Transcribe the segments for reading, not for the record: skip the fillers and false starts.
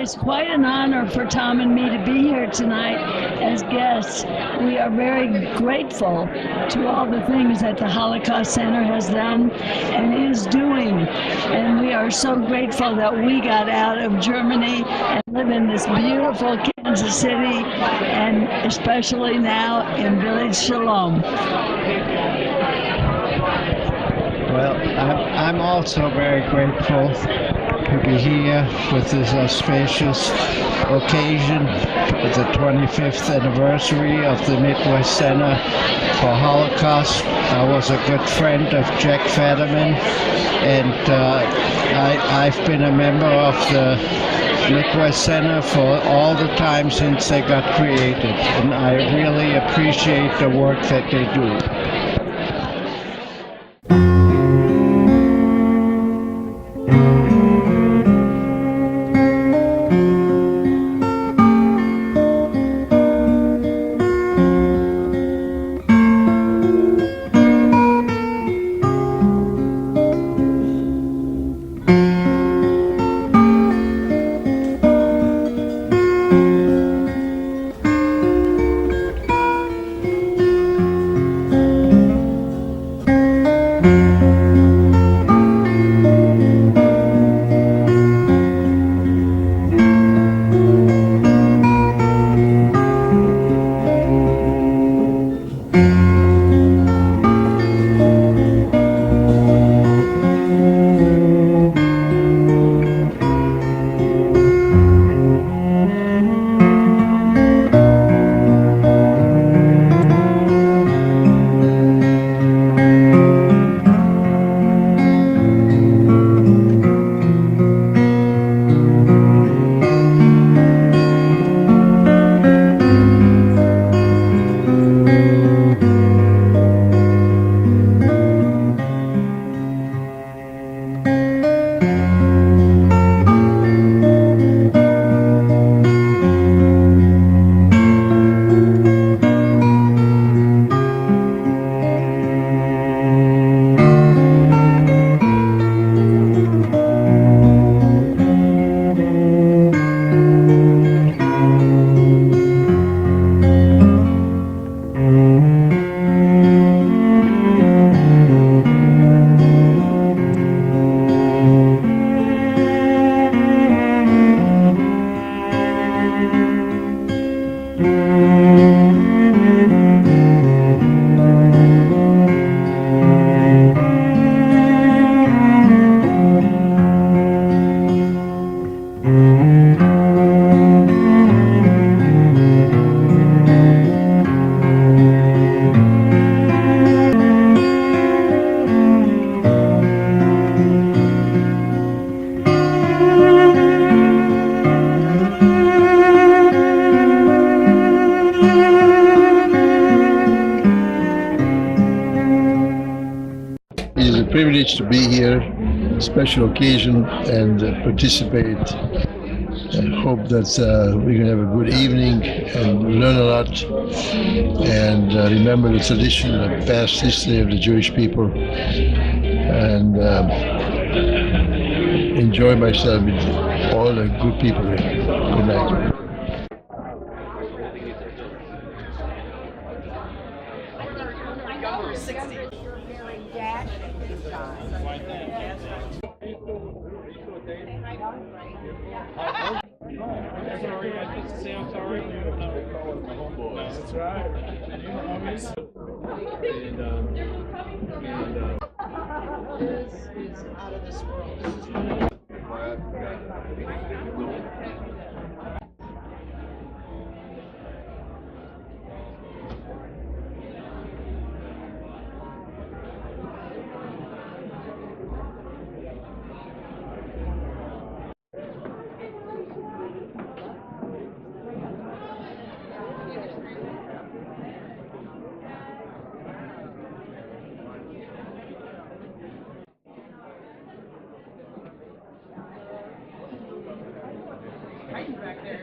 It's quite an honor for Tom and me to be here tonight as guests. We are very grateful to all the things that the Holocaust Center has done and is doing. And we are so grateful that we got out of Germany and live in this beautiful Kansas City, and especially now in Village Shalom. Well, I'm also very grateful to be here with this auspicious occasion of the 25th anniversary of the Midwest Center for Holocaust. I was a good friend of Jack Fetterman, and I've been a member of the Midwest Center for all the time since they got created, and I really appreciate the work that they do. It is a privilege to be here, special occasion, and participate. I hope that we're going to have a good evening and learn a lot and remember the tradition and past history of the Jewish people, and enjoy myself with all the good people here. Good night. That's right. This is out of this world. Back there.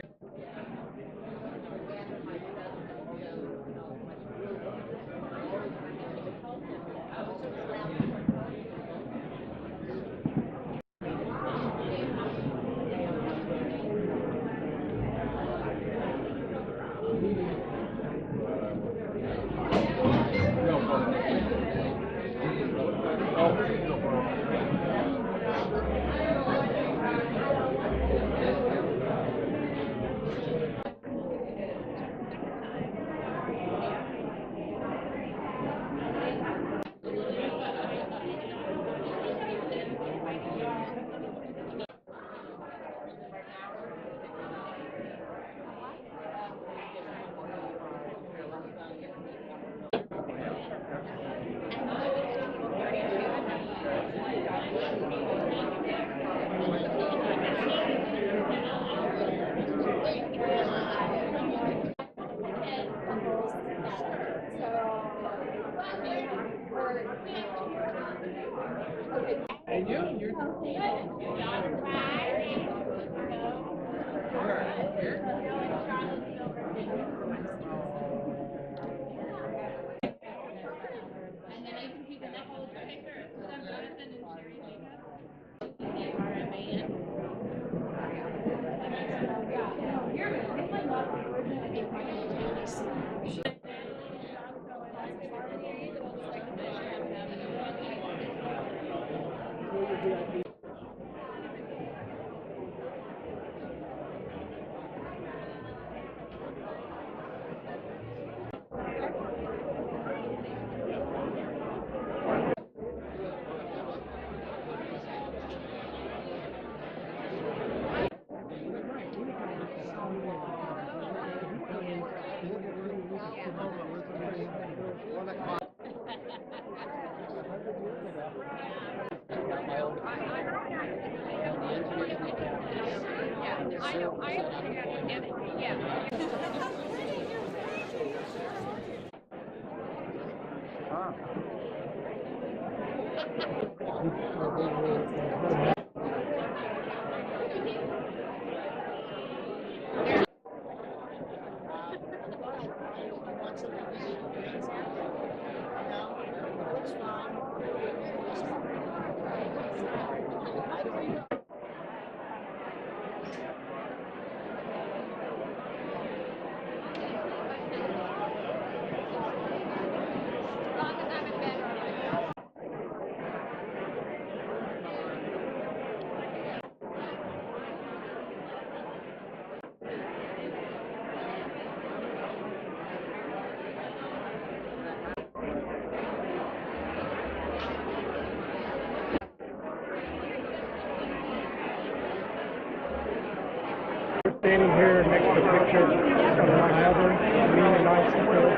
Standing here next to the picture of my mother, Nina Nightingale.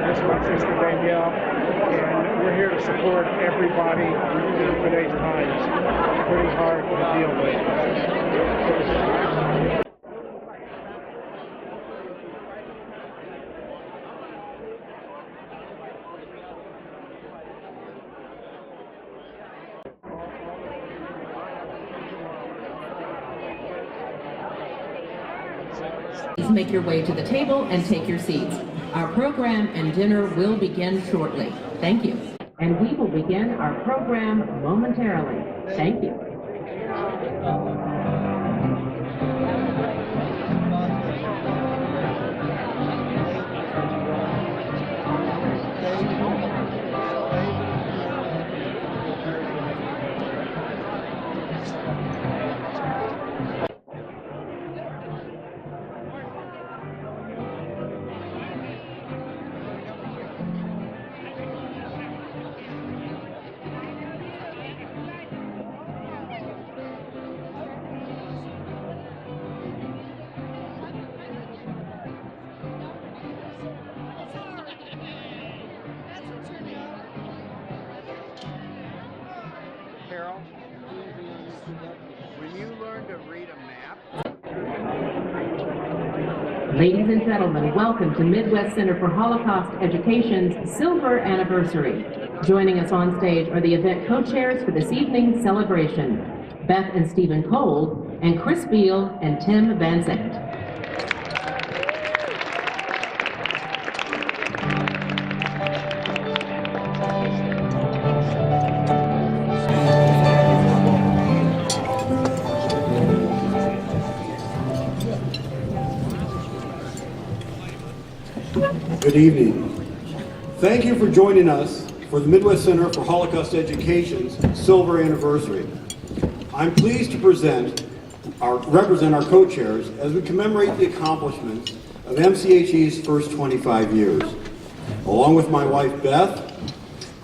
This is my sister Danielle, and we're here to support everybody through today's times. It's pretty hard to deal with. Please make your way to the table and take your seats. Our program and dinner will begin shortly. Thank you. And we will begin our program momentarily. Thank you. Carol, when you learn to read a map. Ladies and gentlemen, welcome to Midwest Center for Holocaust Education's Silver Anniversary. Joining us on stage are the event co-chairs for this evening's celebration, Beth and Stephen Cole, and Chris Beal and Tim Van Zandt. Good evening. Thank you for joining us for the Midwest Center for Holocaust Education's Silver Anniversary. I'm pleased to represent our co-chairs as we commemorate the accomplishments of MCHE's first 25 years. Along with my wife Beth,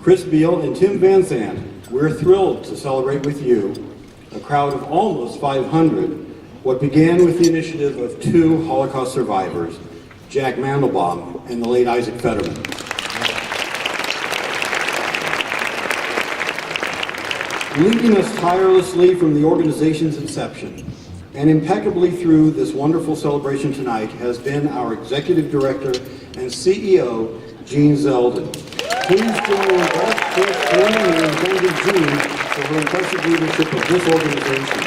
Chris Beal, and Tim Van Zandt, we're thrilled to celebrate with you, a crowd of almost 500, what began with the initiative of two Holocaust survivors, Jack Mandelbaum and the late Isaac Fetterman. Leading us tirelessly from the organization's inception and impeccably through this wonderful celebration tonight has been our Executive Director and CEO, Gene Zeldin. Please join Beth, Chris, Tim, and Gene for her impressive leadership of this organization.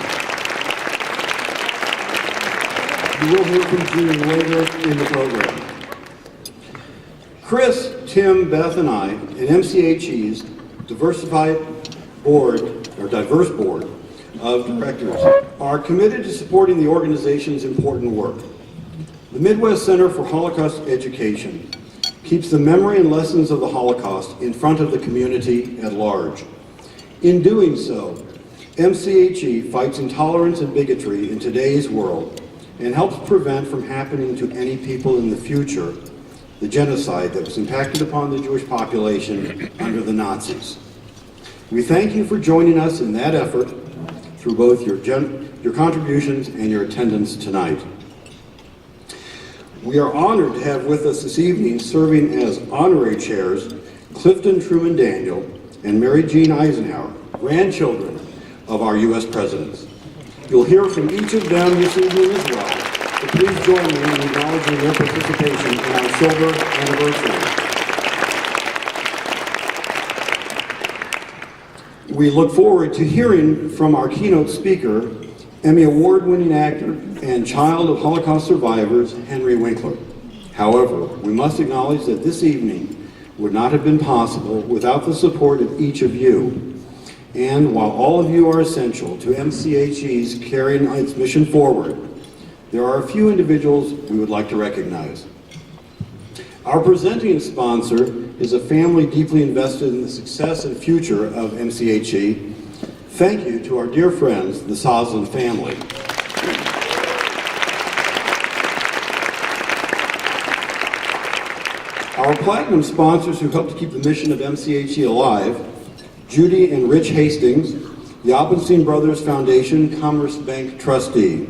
You will hear from Jean later in the program. Chris, Tim, Beth, and I, and MCHE's diverse board of directors are committed to supporting the organization's important work. The Midwest Center for Holocaust Education keeps the memory and lessons of the Holocaust in front of the community at large. In doing so, MCHE fights intolerance and bigotry in today's world and helps prevent from happening to any people in the future the genocide that was impacted upon the Jewish population under the Nazis. We thank you for joining us in that effort through both your contributions and your attendance tonight. We are honored to have with us this evening, serving as honorary chairs, Clifton Truman Daniel and Mary Jean Eisenhower, grandchildren of our U.S. presidents. You'll hear from each of them this evening as well, so please join me in acknowledging their participation in our silver anniversary. We look forward to hearing from our keynote speaker, Emmy Award-winning actor and child of Holocaust survivors, Henry Winkler. However, we must acknowledge that this evening would not have been possible without the support of each of you. And while all of you are essential to MCHE's carrying its mission forward, there are a few individuals we would like to recognize. Our presenting sponsor is a family deeply invested in the success and future of MCHE. Thank you to our dear friends, the Soslin family. Our platinum sponsors who help to keep the mission of MCHE alive: Judy and Rich Hastings, the Oppenstein Brothers Foundation Commerce Bank trustee;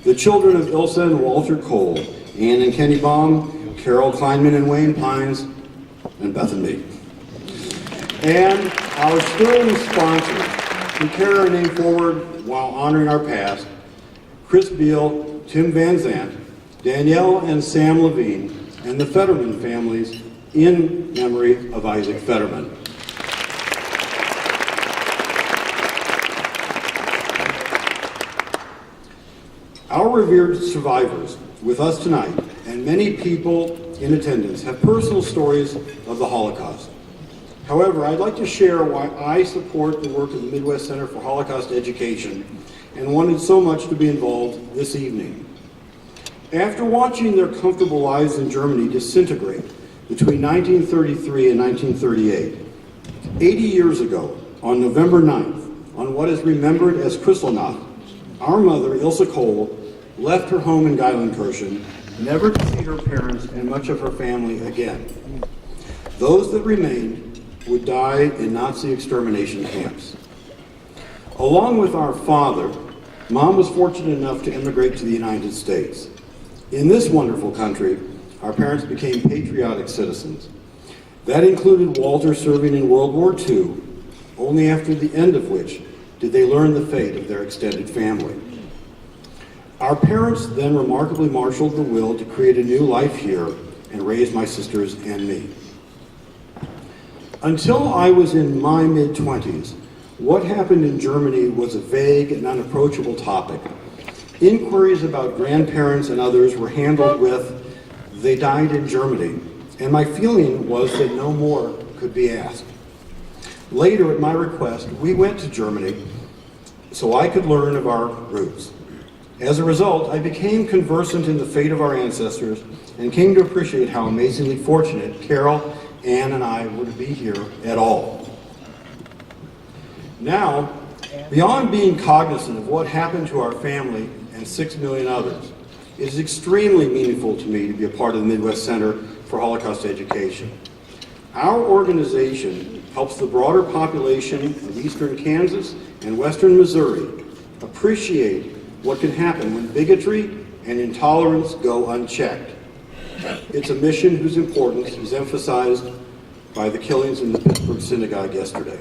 the children of Ilsa and Walter Cole, Ann and Kenny Baum, Carol Kleinman and Wayne Pines, and Beth and me. And our sterling sponsors who carry our name forward while honoring our past: Chris Beal, Tim Van Zant, Danielle and Sam Levine, and the Fetterman families, in memory of Isaac Fetterman. Our revered survivors with us tonight, and many people in attendance, have personal stories of the Holocaust. However, I'd like to share why I support the work of the Midwest Center for Holocaust Education and wanted so much to be involved this evening. After watching their comfortable lives in Germany disintegrate between 1933 and 1938, 80 years ago, on November 9th, on what is remembered as Kristallnacht, our mother, Ilsa Cole, left her home in Geilenkirchen, never to see her parents and much of her family again. Those that remained would die in Nazi extermination camps. Along with our father, Mom was fortunate enough to immigrate to the United States. In this wonderful country, our parents became patriotic citizens. That included Walter serving in World War II, only after the end of which did they learn the fate of their extended family. Our parents then remarkably marshaled the will to create a new life here and raise my sisters and me. Until I was in my mid-20s, what happened in Germany was a vague and unapproachable topic. Inquiries about grandparents and others were handled with, "They died in Germany," and my feeling was that no more could be asked. Later, at my request, we went to Germany so I could learn of our roots. As a result, I became conversant in the fate of our ancestors and came to appreciate how amazingly fortunate Carol, Ann, and I were to be here at all. Now, beyond being cognizant of what happened to our family and 6 million others, it is extremely meaningful to me to be a part of the Midwest Center for Holocaust Education. Our organization helps the broader population of eastern Kansas and western Missouri appreciate what can happen when bigotry and intolerance go unchecked. It's a mission whose importance is emphasized by the killings in the Pittsburgh synagogue yesterday.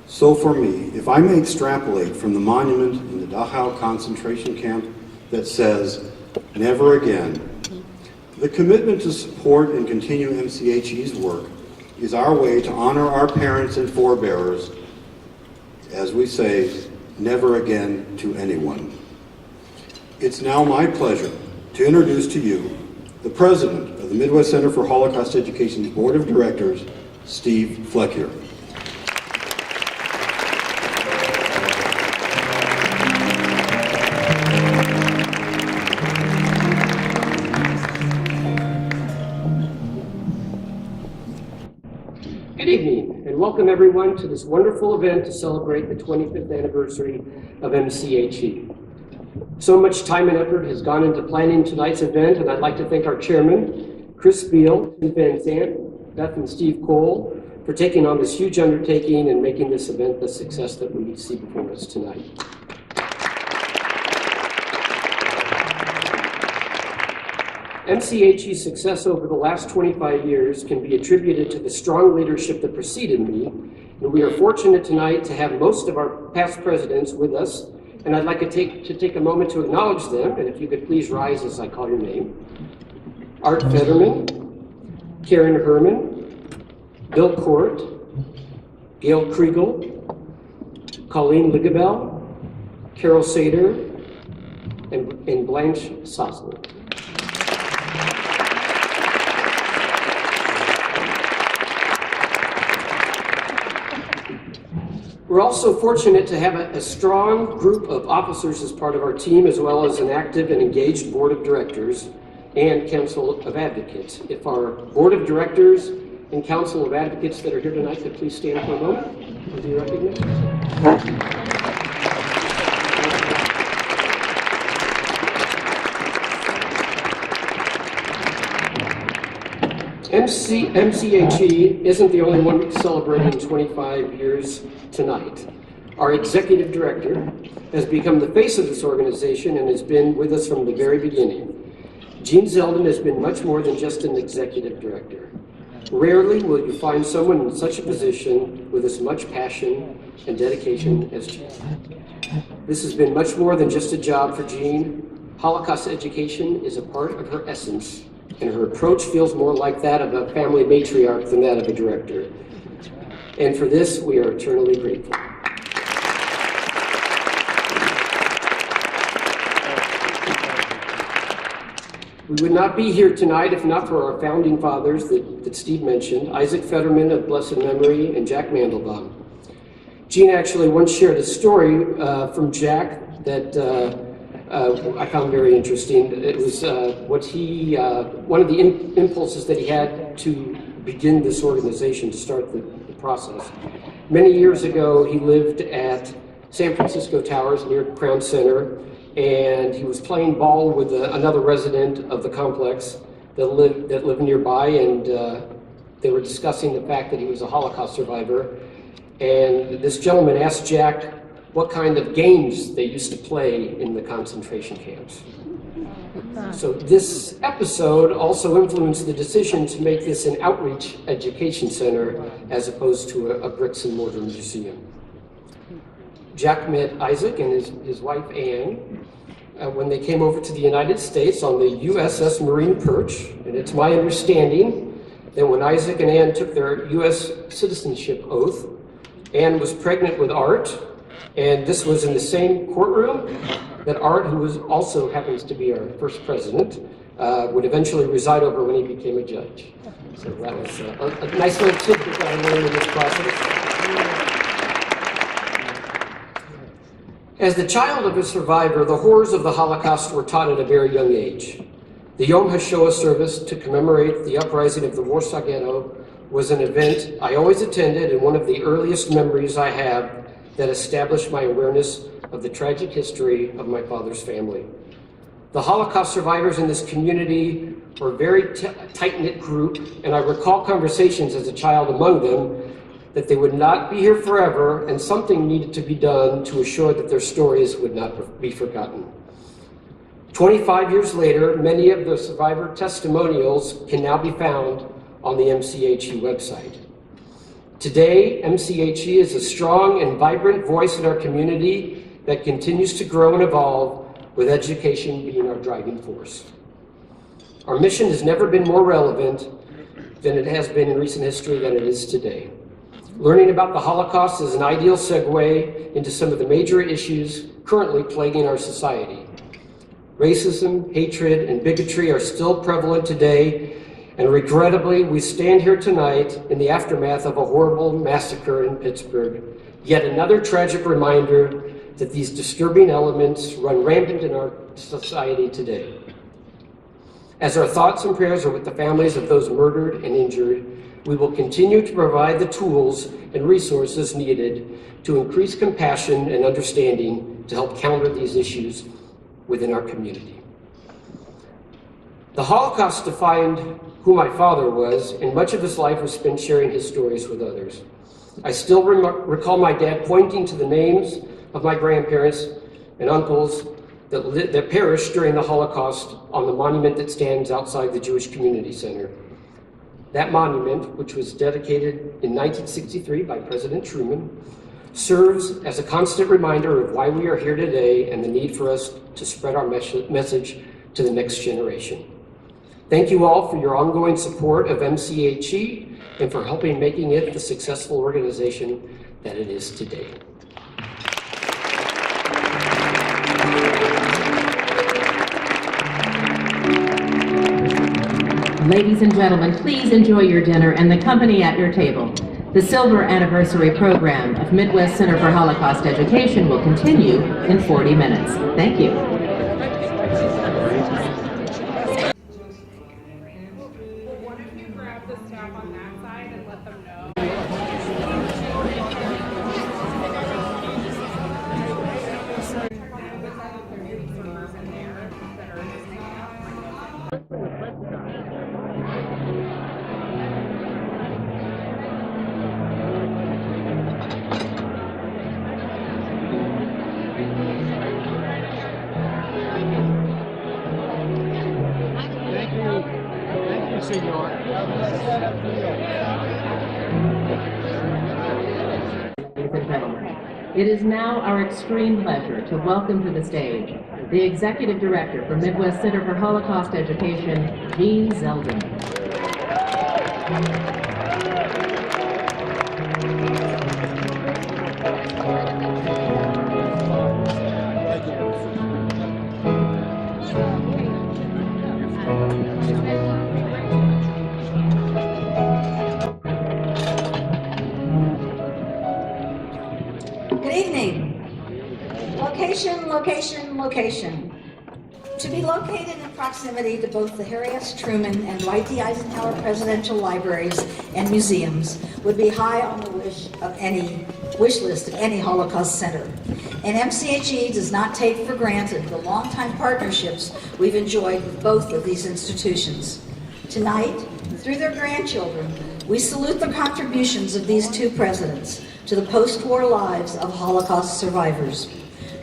So for me, if I may extrapolate from the monument in the Dachau concentration camp that says, "Never again," the commitment to support and continue MCHE's work is our way to honor our parents and forebearers, as we say, never again to anyone. It's now my pleasure to introduce to you the President of the Midwest Center for Holocaust Education's Board of Directors, Steve Flekier. Good evening, and welcome everyone to this wonderful event to celebrate the 25th anniversary of MCHE. So much time and effort has gone into planning tonight's event, and I'd like to thank our chairman, Chris Beal, Steve Van Sant, Beth and Steve Cole, for taking on this huge undertaking and making this event the success that we see before us tonight. MCHE's success over the last 25 years can be attributed to the strong leadership that preceded me, and we are fortunate tonight to have most of our past presidents with us, and I'd like to take a moment to acknowledge them, and if you could please rise as I call your name. Art Fetterman, Karen Herman, Bill Court, Gail Kriegel, Colleen Ligabell, Carol Sater, and Blanche Sosler. We're also fortunate to have a strong group of officers as part of our team, as well as an active and engaged board of directors and council of advocates. If our board of directors and council of advocates that are here tonight could please stand for a moment and be recognized. MCHE isn't the only one celebrating 25 years tonight. Our executive director has become the face of this organization and has been with us from the very beginning. Gene Zeldin has been much more than just an executive director. Rarely will you find someone in such a position with as much passion and dedication as Gene. This has been much more than just a job for Gene. Holocaust education is a part of her essence, and her approach feels more like that of a family matriarch than that of a director. And for this, we are eternally grateful. We would not be here tonight if not for our founding fathers that Steve mentioned, Isaac Fetterman of blessed memory and Jack Mandelbaum. Gene actually once shared a story from Jack that I found very interesting. It was one of the impulses that he had to begin this organization, to start the process. Many years ago, he lived at San Francisco Towers near Crown Center, and he was playing ball with another resident of the complex that lived nearby, and they were discussing the fact that he was a Holocaust survivor. And this gentleman asked Jack what kind of games they used to play in the concentration camps. So this episode also influenced the decision to make this an outreach education center as opposed to a bricks and mortar museum. Jack met Isaac and his wife Anne when they came over to the United States on the USS Marine Perch, and it's my understanding that when Isaac and Anne took their U.S. citizenship oath, Anne was pregnant with Art, and this was in the same courtroom that Art, who also happens to be our first president, would eventually reside over when he became a judge. So that was a nice little tidbit that I learned in this process. As the child of a survivor, the horrors of the Holocaust were taught at a very young age. The Yom HaShoah service to commemorate the uprising of the Warsaw Ghetto was an event I always attended and one of the earliest memories I have that established my awareness of the tragic history of my father's family. The Holocaust survivors in this community were a very tight-knit group, and I recall conversations as a child among them that they would not be here forever, and something needed to be done to assure that their stories would not be forgotten. 25 years later, many of the survivor testimonials can now be found on the MCHE website. Today, MCHE is a strong and vibrant voice in our community that continues to grow and evolve, with education being our driving force. Our mission has never been more relevant, than it has been in recent history than it is today. Learning about the Holocaust is an ideal segue into some of the major issues currently plaguing our society. Racism, hatred, and bigotry are still prevalent today, and regrettably, we stand here tonight in the aftermath of a horrible massacre in Pittsburgh, yet another tragic reminder that these disturbing elements run rampant in our society today. As our thoughts and prayers are with the families of those murdered and injured, we will continue to provide the tools and resources needed to increase compassion and understanding to help counter these issues within our community. The Holocaust defined who my father was, and much of his life was spent sharing his stories with others. I still recall my dad pointing to the names of my grandparents and uncles that perished during the Holocaust on the monument that stands outside the Jewish Community Center. That monument, which was dedicated in 1963 by President Truman, serves as a constant reminder of why we are here today and the need for us to spread our message to the next generation. Thank you all for your ongoing support of MCHE and for helping making it the successful organization that it is today. Ladies and gentlemen, please enjoy your dinner and the company at your table. The Silver Anniversary program of Midwest Center for Holocaust Education will continue in 40 minutes. Thank you. What if you grab the staff on that side and let them know? It is now our extreme pleasure to welcome to the stage the Executive Director for Midwest Center for Holocaust Education, Gene Zeldin. Good evening. Location, location, location. To be located in proximity to both the Harry S. Truman and Dwight D. Eisenhower Presidential Libraries and Museums would be high on the wish list of any Holocaust center. And MCHE does not take for granted the longtime partnerships we've enjoyed with both of these institutions. Tonight, through their grandchildren, we salute the contributions of these two presidents to the post-war lives of Holocaust survivors.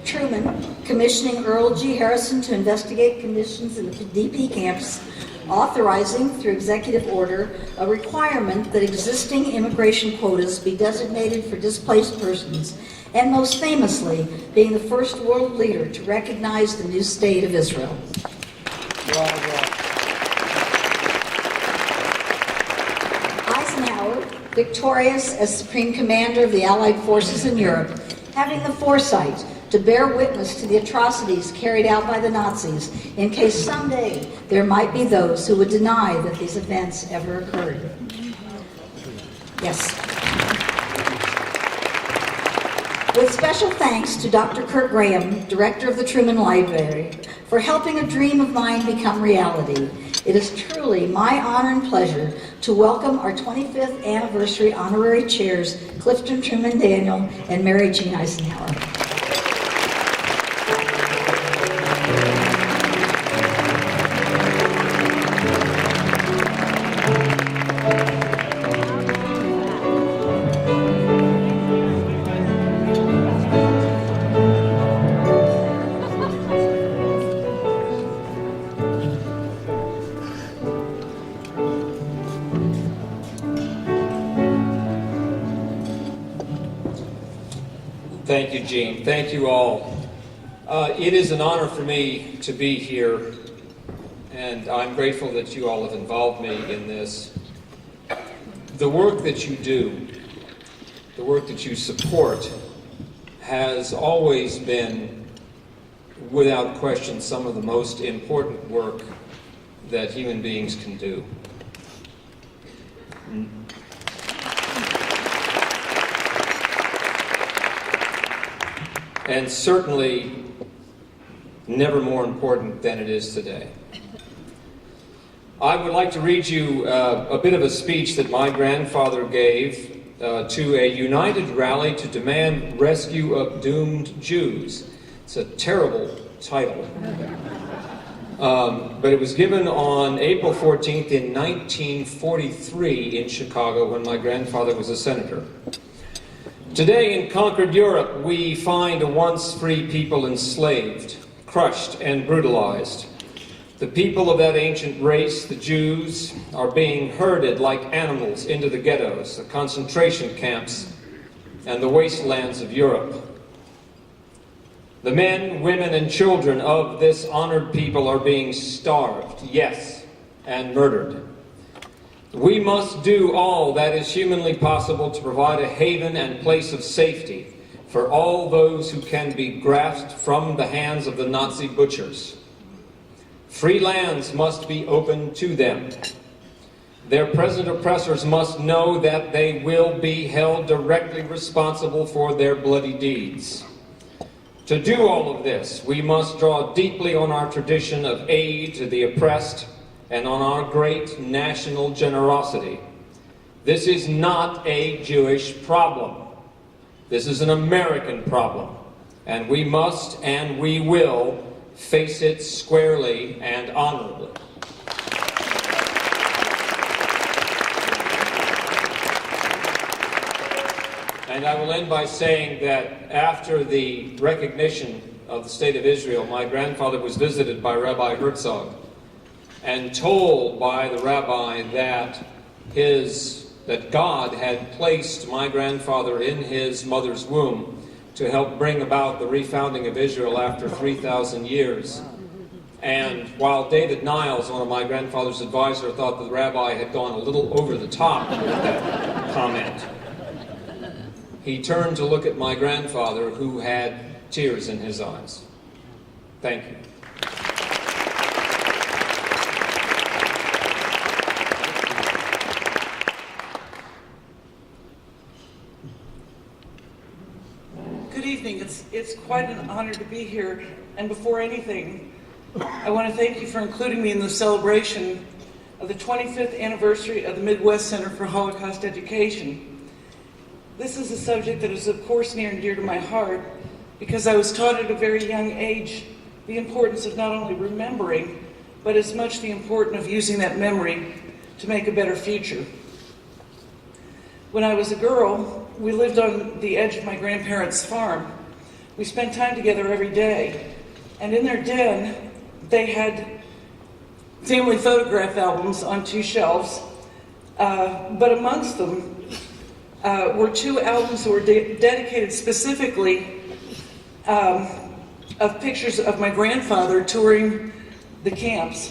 Truman, commissioning Earl G. Harrison to investigate conditions in the DP camps, authorizing through executive order a requirement that existing immigration quotas be designated for displaced persons, and most famously, being the first world leader to recognize the new state of Israel. Eisenhower, victorious as Supreme Commander of the Allied forces in Europe, having the foresight to bear witness to the atrocities carried out by the Nazis in case someday there might be those who would deny that these events ever occurred. Yes. With special thanks to Dr. Kurt Graham, Director of the Truman Library, for helping a dream of mine become reality. It is truly my honor and pleasure to welcome our 25th anniversary honorary chairs, Clifton Truman Daniel and Mary Jean Eisenhower. Thank you, Gene. Thank you all. It is an honor for me to be here, and I'm grateful that you all have involved me in this. The work that you do, the work that you support, has always been, without question, some of the most important work that human beings can do. And certainly never more important than it is today. I would like to read you a bit of a speech that my grandfather gave to a united rally to demand rescue of doomed Jews. It's a terrible title. But it was given on April 14th in 1943 in Chicago when my grandfather was a senator. Today in conquered Europe, we find a once free people enslaved, crushed, and brutalized. The people of that ancient race, the Jews, are being herded like animals into the ghettos, the concentration camps, and the wastelands of Europe. The men, women, and children of this honored people are being starved, yes, and murdered. We must do all that is humanly possible to provide a haven and place of safety for all those who can be grasped from the hands of the Nazi butchers. Free lands must be open to them. Their present oppressors must know that they will be held directly responsible for their bloody deeds. To do all of this, we must draw deeply on our tradition of aid to the oppressed and on our great national generosity. This is not a Jewish problem. This is an American problem, and we must and we will face it squarely and honorably. And I will end by saying that after the recognition of the State of Israel, my grandfather was visited by Rabbi Herzog and told by the rabbi that God had placed my grandfather in his mother's womb to help bring about the refounding of Israel after 3,000 years. And while David Niles, one of my grandfather's advisors, thought the rabbi had gone a little over the top with that comment, he turned to look at my grandfather, who had tears in his eyes. Thank you. Good evening. It's quite an honor to be here. And before anything, I want to thank you for including me in the celebration of the 25th anniversary of the Midwest Center for Holocaust Education. This is a subject that is, of course, near and dear to my heart because I was taught at a very young age the importance of not only remembering, but as much the importance of using that memory to make a better future. When I was a girl, we lived on the edge of my grandparents' farm. We spent time together every day. And in their den, they had family photograph albums on 2 shelves. But amongst them were 2 albums that were dedicated specifically of pictures of my grandfather touring the camps.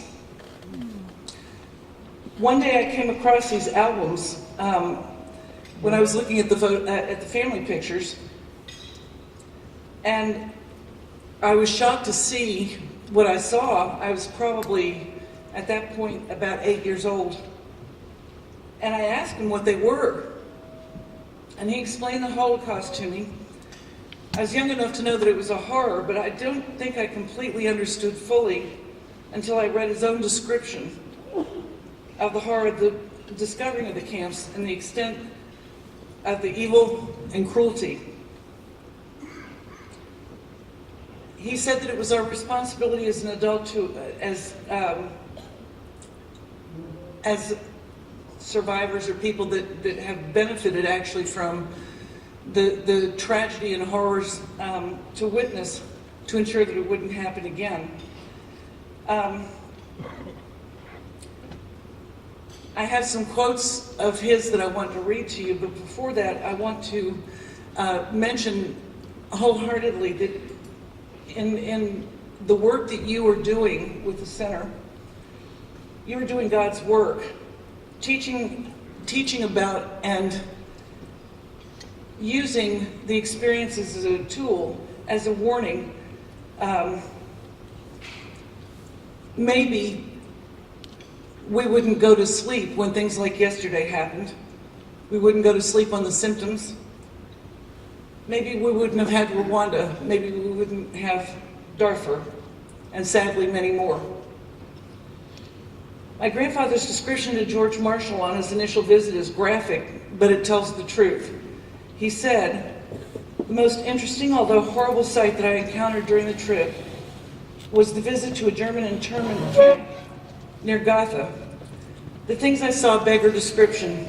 One day I came across these albums when I was looking at the family pictures, and I was shocked to see what I saw. I was probably, at that point, about 8 years old. And I asked him what they were. And he explained the Holocaust to me. I was young enough to know that it was a horror, but I don't think I completely understood fully until I read his own description of the horror of the discovering of the camps and the extent of the evil and cruelty. He said that it was our responsibility as an adult to, as survivors or people that have benefited actually from the tragedy and horrors to witness, to ensure that it wouldn't happen again. I have some quotes of his that I want to read to you, but before that I want to mention wholeheartedly that in the work that you are doing with the center, you are doing God's work, teaching teaching about and using the experiences as a tool, as a warning. Maybe we wouldn't go to sleep when things like yesterday happened. We wouldn't go to sleep on the symptoms. Maybe we wouldn't have had Rwanda. Maybe we wouldn't have Darfur, and sadly many more. My grandfather's description to George Marshall on his initial visit is graphic, but it tells the truth. He said, "The most interesting, although horrible sight that I encountered during the trip was the visit to a German internment camp near Gotha. The things I saw beggar description.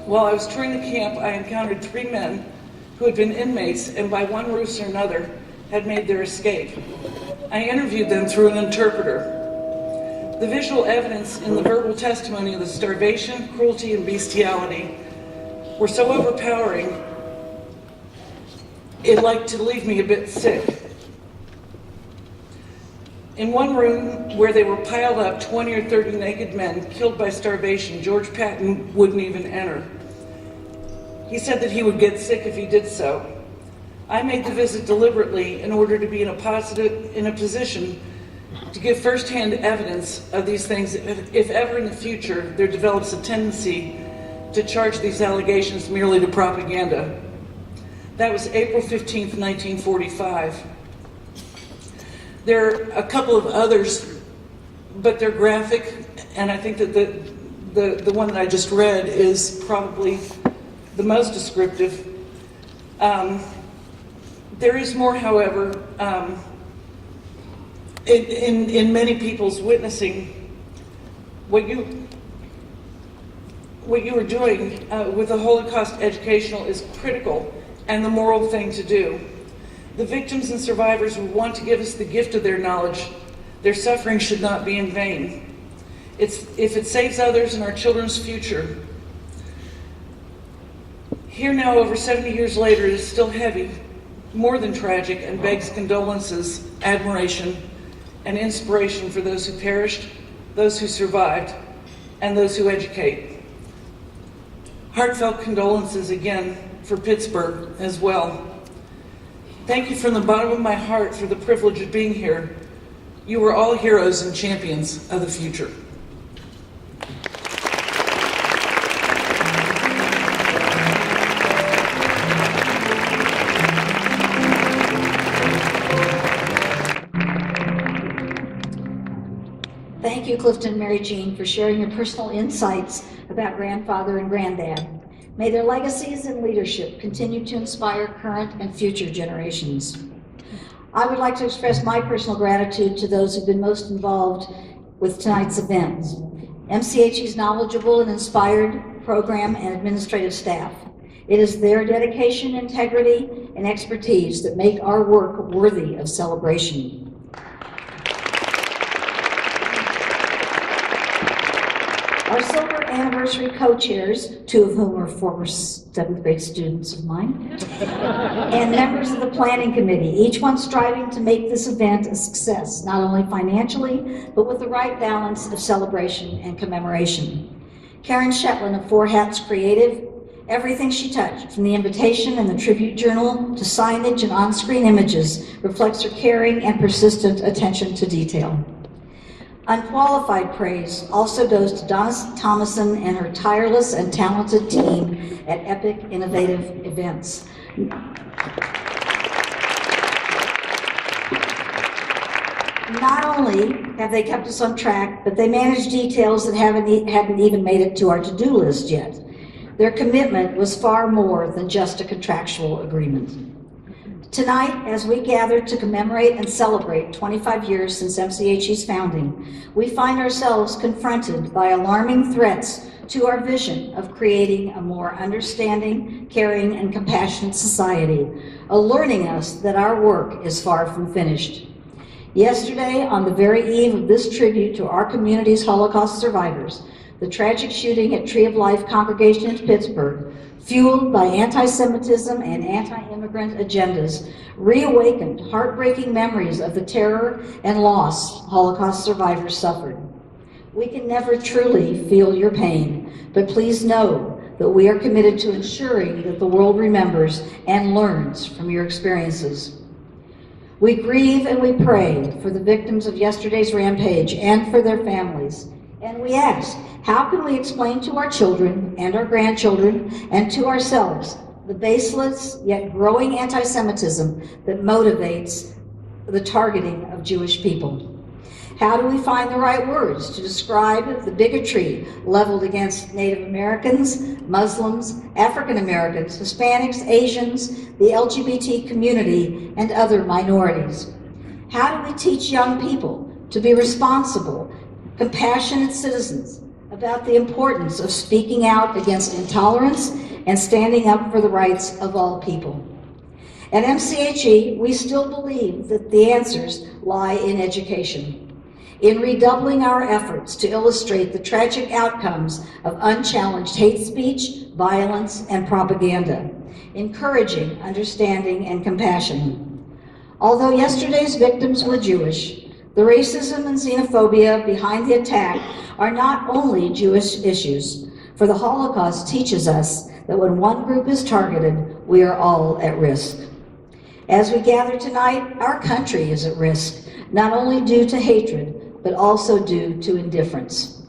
While I was touring the camp, I encountered 3 men who had been inmates and by one ruse or another had made their escape. I interviewed them through an interpreter. The visual evidence in the verbal testimony of the starvation, cruelty, and bestiality were so overpowering, it liked to leave me a bit sick. In one room where they were piled up, 20 or 30 naked men killed by starvation, George Patton wouldn't even enter. He said that he would get sick if he did so. I made the visit deliberately in order to be in a position to give firsthand evidence of these things if ever in the future there develops a tendency to charge these allegations merely to propaganda." That was April 15th, 1945. There are a couple of others, but they're graphic, and I think that the one that I just read is probably the most descriptive. There is more, however, in many people's witnessing. What you are doing with the Holocaust Educational is critical and the moral thing to do. The victims and survivors will want to give us the gift of their knowledge. Their suffering should not be in vain. If it saves others and our children's future. Here now, over 70 years later, it is still heavy, more than tragic, and begs condolences, admiration, and inspiration for those who perished, those who survived, and those who educate. Heartfelt condolences again for Pittsburgh as well. Thank you from the bottom of my heart for the privilege of being here. You are all heroes and champions of the future. Thank you, Clifton and Mary Jean, for sharing your personal insights about grandfather and granddad. May their legacies and leadership continue to inspire current and future generations. I would like to express my personal gratitude to those who've been most involved with tonight's event. MCHE's knowledgeable and inspired program and administrative staff. It is their dedication, integrity, and expertise that make our work worthy of celebration. Our silver anniversary co-chairs, 2 of whom are former 7th grade students of mine, and members of the planning committee, each one striving to make this event a success, not only financially, but with the right balance of celebration and commemoration. Karen Shetland of Four Hats Creative, everything she touched, from the invitation and the tribute journal to signage and on-screen images, reflects her caring and persistent attention to detail. Unqualified praise also goes to Donna Thomason and her tireless and talented team at Epic Innovative Events. Not only have they kept us on track, but they manage details that haven't even made it to our to-do list yet. Their commitment was far more than just a contractual agreement. Tonight, as we gather to commemorate and celebrate 25 years since MCHE's founding, we find ourselves confronted by alarming threats to our vision of creating a more understanding, caring, and compassionate society, alerting us that our work is far from finished. Yesterday, on the very eve of this tribute to our community's Holocaust survivors, the tragic shooting at Tree of Life congregation in Pittsburgh, fueled by anti-Semitism and anti-immigrant agendas, reawakened heartbreaking memories of the terror and loss Holocaust survivors suffered. We can never truly feel your pain, but please know that we are committed to ensuring that the world remembers and learns from your experiences. We grieve and we pray for the victims of yesterday's rampage and for their families. And we ask, how can we explain to our children and our grandchildren and to ourselves the baseless yet growing anti-Semitism that motivates the targeting of Jewish people? How do we find the right words to describe the bigotry leveled against Native Americans, Muslims, African Americans, Hispanics, Asians, the LGBT community, and other minorities? How do we teach young people to be responsible, compassionate citizens about the importance of speaking out against intolerance and standing up for the rights of all people? At MCHE, we still believe that the answers lie in education, in redoubling our efforts to illustrate the tragic outcomes of unchallenged hate speech, violence, and propaganda, encouraging understanding and compassion. Although yesterday's victims were Jewish, the racism and xenophobia behind the attack are not only Jewish issues, for the Holocaust teaches us that when one group is targeted, we are all at risk. As we gather tonight, our country is at risk, not only due to hatred, but also due to indifference.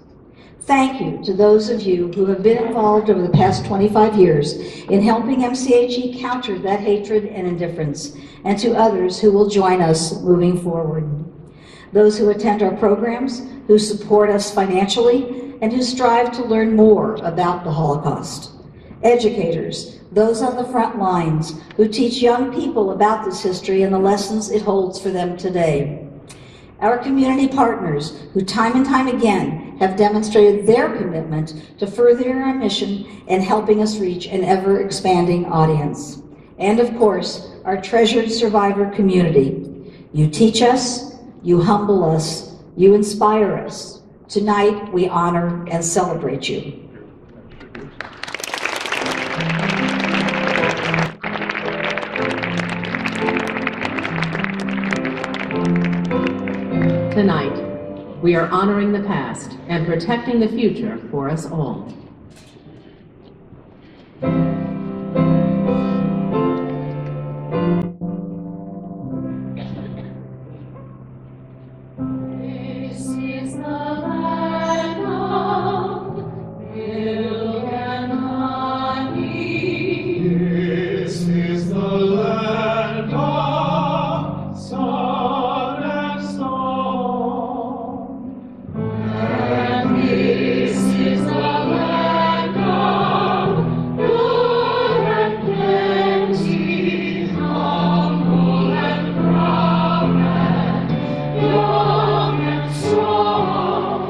Thank you to those of you who have been involved over the past 25 years in helping MCHE counter that hatred and indifference, and to others who will join us moving forward. Those who attend our programs, who support us financially, and who strive to learn more about the Holocaust. Educators, those on the front lines who teach young people about this history and the lessons it holds for them today. Our community partners who time and time again have demonstrated their commitment to furthering our mission and helping us reach an ever-expanding audience. And of course, our treasured survivor community. You teach us, you humble us, you inspire us. Tonight, we honor and celebrate you. Tonight, we are honoring the past and protecting the future for us all. This is the land of milk and honey. This is the land of sun and stone. And this is the land of good and plenty, humble and proud and young and strong.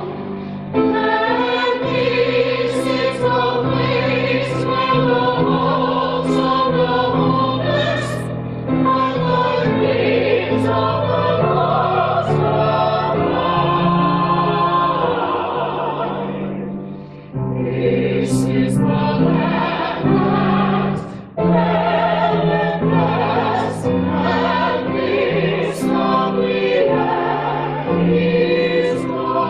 And this is the place where the hopes of the hopeless and the dreams of the lost arrive. This is the land that fell and blessed, and this lovely land is mine.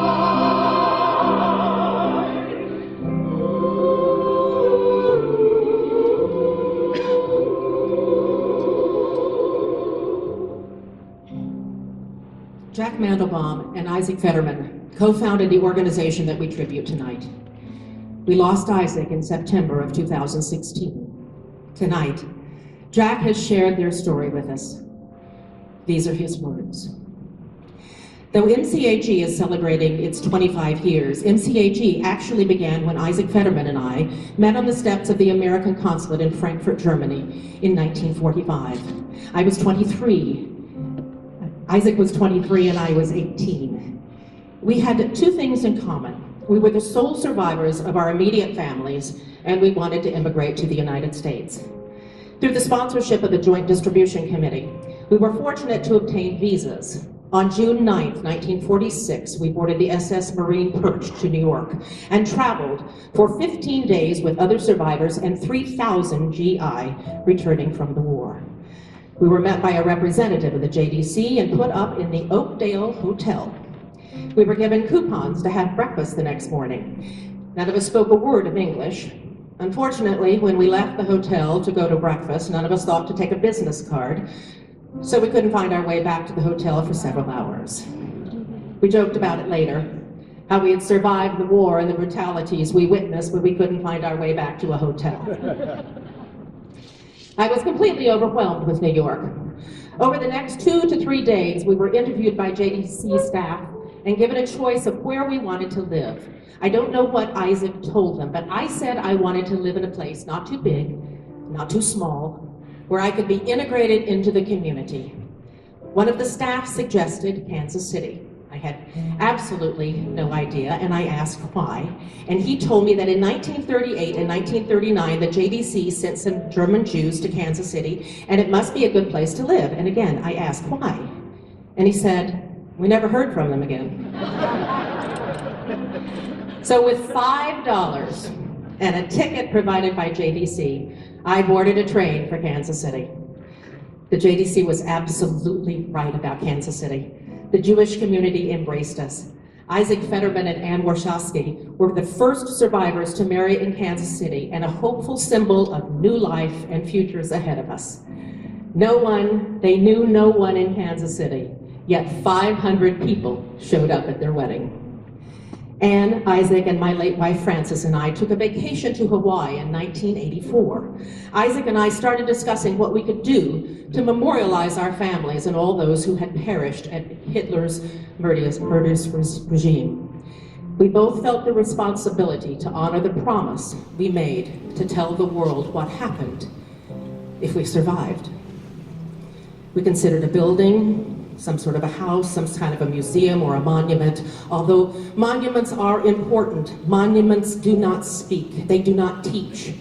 Jack Mandelbaum and Isaac Fetterman co-founded the organization that we tribute tonight. We lost Isaac in September of 2016. Tonight, Jack has shared their story with us. These are his words. Though MCHE is celebrating its 25 years, MCHE actually began when Isaac Fetterman and I met on the steps of the American consulate in Frankfurt, Germany in 1945. I was 23. Isaac was 23 and I was 18. We had two things in common. We were the sole survivors of our immediate families, and we wanted to immigrate to the United States. Through the sponsorship of the Joint Distribution Committee, we were fortunate to obtain visas. On June 9th, 1946, we boarded the SS Marine Perch to New York and traveled for 15 days with other survivors and 3,000 GI returning from the war. We were met by a representative of the JDC and put up in the Oakdale Hotel. We were given coupons to have breakfast the next morning. None of us spoke a word of English. Unfortunately, when we left the hotel to go to breakfast, none of us thought to take a business card, so we couldn't find our way back to the hotel for several hours. We joked about it later, how we had survived the war and the brutalities we witnessed, but we couldn't find our way back to a hotel. I was completely overwhelmed with New York. Over the next 2 to 3 days, we were interviewed by JDC staff and given a choice of where we wanted to live. I don't know what Isaac told them, but I said I wanted to live in a place not too big, not too small, where I could be integrated into the community. One of the staff suggested Kansas City. I had absolutely no idea, and I asked why. And he told me that in 1938 and 1939, the JDC sent some German Jews to Kansas City, and it must be a good place to live. And again, I asked why. And he said, we never heard from them again. So with $5 and a ticket provided by JDC, I boarded a train for Kansas City. The JDC was absolutely right about Kansas City. The Jewish community embraced us. Isaac Fetterman and Ann Warshawski were the first survivors to marry in Kansas City and a hopeful symbol of new life and futures ahead of us. They knew no one in Kansas City, yet 500 people showed up at their wedding. Ann, Isaac, and my late wife Frances and I took a vacation to Hawaii in 1984. Isaac and I started discussing what we could do to memorialize our families and all those who had perished at Hitler's murderous regime. We both felt the responsibility to honor the promise we made to tell the world what happened if we survived. We considered a building, some sort of a house, some kind of a museum or a monument. Although monuments are important, monuments do not speak, they do not teach.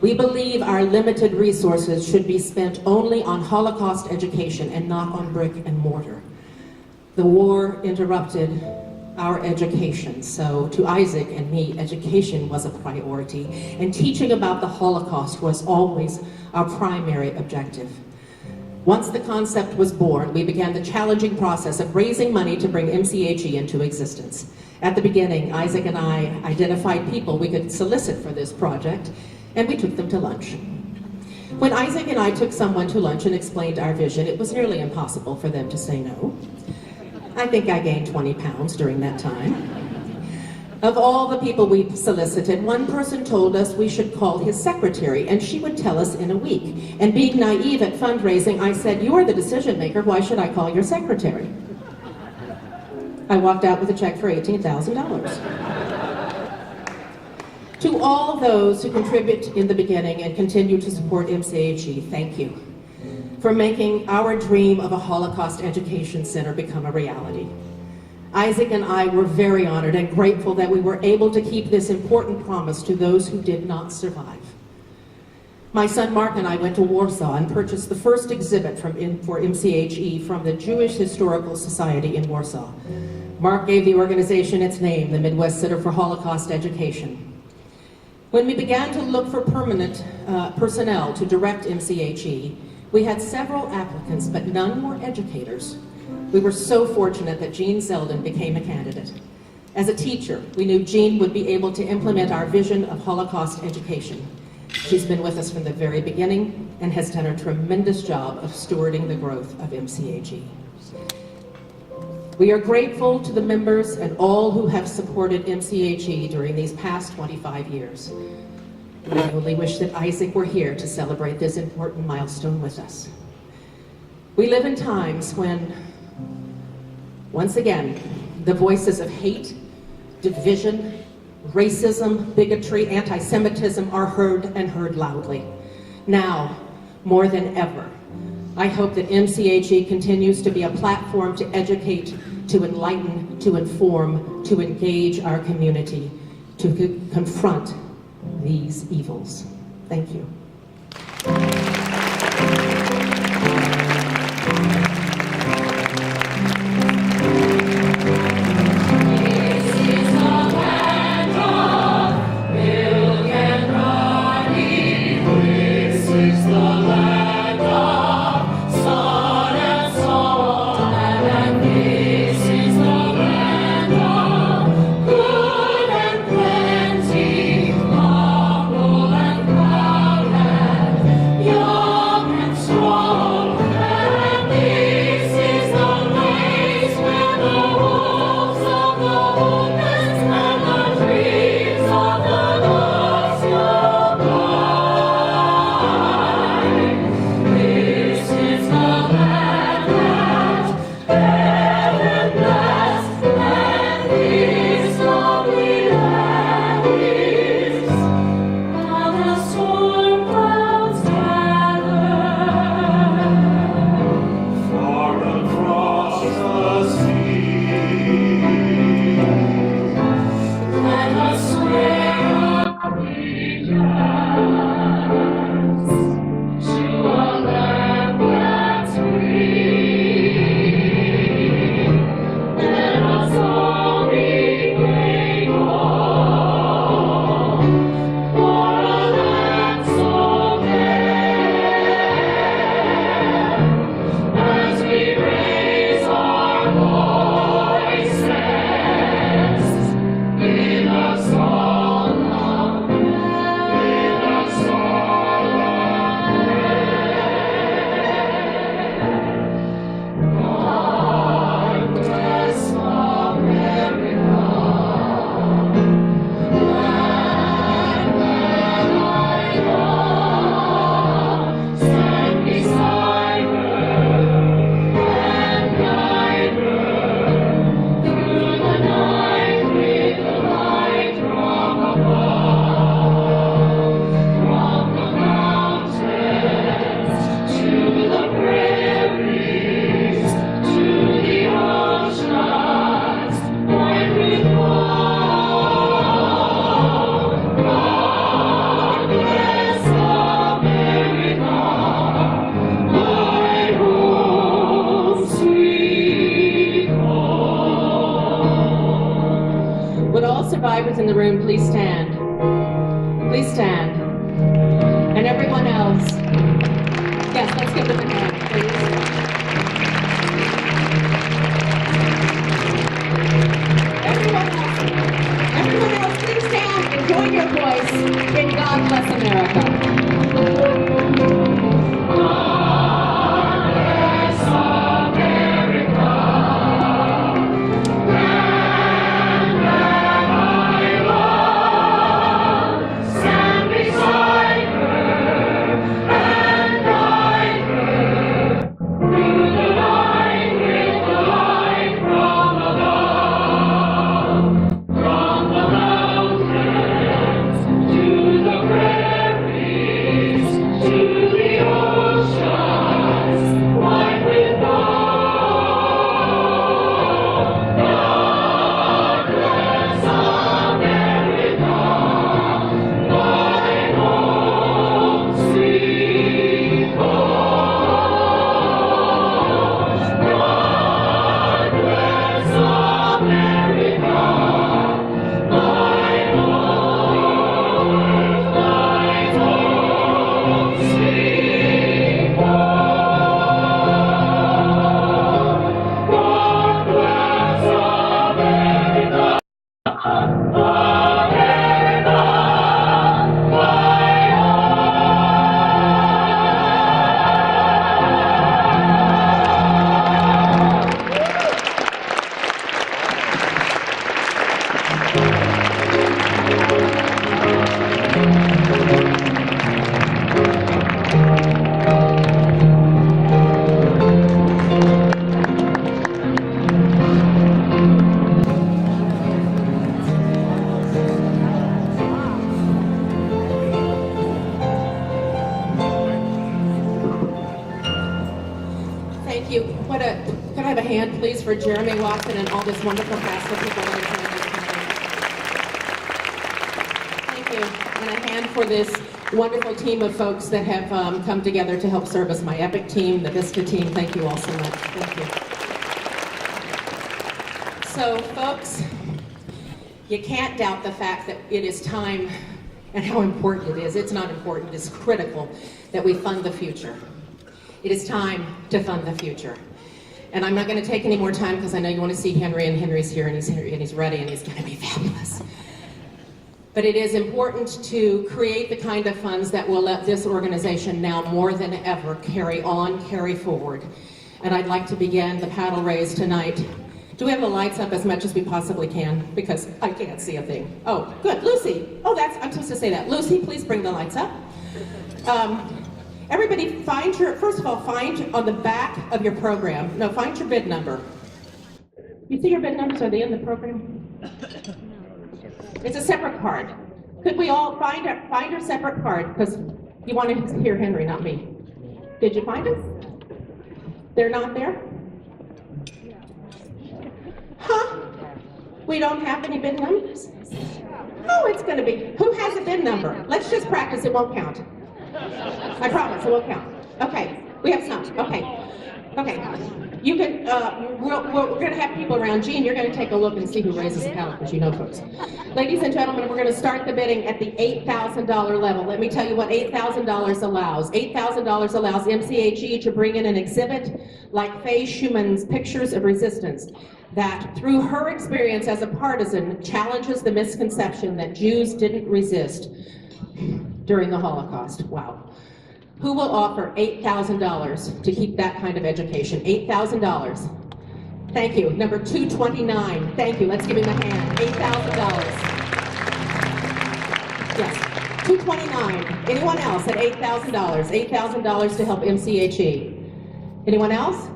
We believe our limited resources should be spent only on Holocaust education and not on brick and mortar. The war interrupted our education, so to Isaac and me, education was a priority, and teaching about the Holocaust was always our primary objective. Once the concept was born, we began the challenging process of raising money to bring MCHE into existence. At the beginning, Isaac and I identified people we could solicit for this project, and we took them to lunch. When Isaac and I took someone to lunch and explained our vision, it was nearly impossible for them to say no. I think I gained 20 pounds during that time. Of all the people we solicited, one person told us we should call his secretary, and she would tell us in a week. And being naive at fundraising, I said, "You are the decision maker, why should I call your secretary?" I walked out with a check for $18,000. To all those who contribute in the beginning and continue to support MCHE, thank you for making our dream of a Holocaust Education Center become a reality. Isaac and I were very honored and grateful that we were able to keep this important promise to those who did not survive. My son Mark and I went to Warsaw and purchased the first exhibit for MCHE from the Jewish Historical Society in Warsaw. Mark gave the organization its name, the Midwest Center for Holocaust Education. When we began to look for permanent personnel to direct MCHE, we had several applicants, but none were educators. We were so fortunate that Jean Zeldin became a candidate. As a teacher, we knew Jean would be able to implement our vision of Holocaust education. She's been with us from the very beginning and has done a tremendous job of stewarding the growth of MCHE. We are grateful to the members and all who have supported MCHE during these past 25 years. We only wish that Isaac were here to celebrate this important milestone with us. We live in times when, once again, the voices of hate, division, racism, bigotry, anti-Semitism are heard and heard loudly. Now, more than ever, I hope that MCHE continues to be a platform to educate, to enlighten, to inform, to engage our community, to confront these evils. Thank you. Sun and sun, and this is the land. survivors in the room, please stand. Please stand. And everyone else. Yes, let's give them a hand, please. Everyone else, please stand and join your voice in God Bless America. Thank you. Could I have a hand, please, for Jeremy Watson and all this wonderful cast of people that are joining us tonight. Thank you. And a hand for this wonderful team of folks that have come together to help service my EPIC team, the VISTA team. Thank you all so much. Thank you. So, folks, you can't doubt the fact that it is time and how important it is. It's not important, it's critical that we fund the future. It is time to fund the future. And I'm not going to take any more time because I know you want to see Henry, and Henry's here and he's ready and he's going to be fabulous. But it is important to create the kind of funds that will let this organization now more than ever carry on, carry forward. And I'd like to begin the paddle raise tonight. Do we have the lights up as much as we possibly can? Because I can't see a thing. Oh, good, Lucy. Oh, I'm supposed to say that. Lucy, please bring the lights up. Everybody first of all, find on the back of your program, find your bid number. You see your bid numbers, are they in the program? It's a separate card. Could we all find your separate card? Because you want to hear Henry, not me. Did you find us? They're not there? Huh? We don't have any bid numbers? Oh, it's going to be. Who has a bid number? Let's just practice, it won't count. I promise, it won't count. Okay, we have some. Okay. You can, we're going to have people around. Jean, you're going to take a look and see who raises the pallet, because you know folks. Ladies and gentlemen, we're going to start the bidding at the $8,000 level. Let me tell you what $8,000 allows. $8,000 allows MCHE to bring in an exhibit like Faye Schumann's Pictures of Resistance that, through her experience as a partisan, challenges the misconception that Jews didn't resist during the Holocaust. Wow. Who will offer $8,000 to keep that kind of education? $8,000. Thank you. Number 229. Thank you. Let's give him a hand. $8,000. Yes. 229. Anyone else at $8,000? $8,000 to help MCHE. Anyone else?